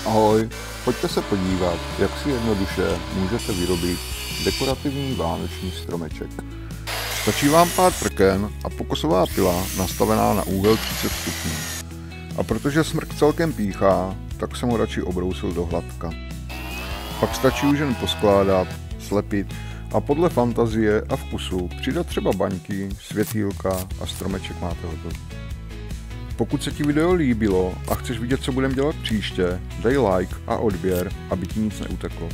Ahoj, pojďte se podívat, jak si jednoduše můžete vyrobit dekorativní vánoční stromeček. Stačí vám pár prken a pokosová pila nastavená na úhel 30 stupňů. A protože smrk celkem píchá, tak jsem ho radši obrousil do hladka. Pak stačí už jen poskládat, slepit a podle fantazie a vkusu přidat třeba baňky, světýlka a stromeček máte hotový. Pokud se ti video líbilo a chceš vidět, co budeme dělat příště, dej like a odběr, aby ti nic neuteklo.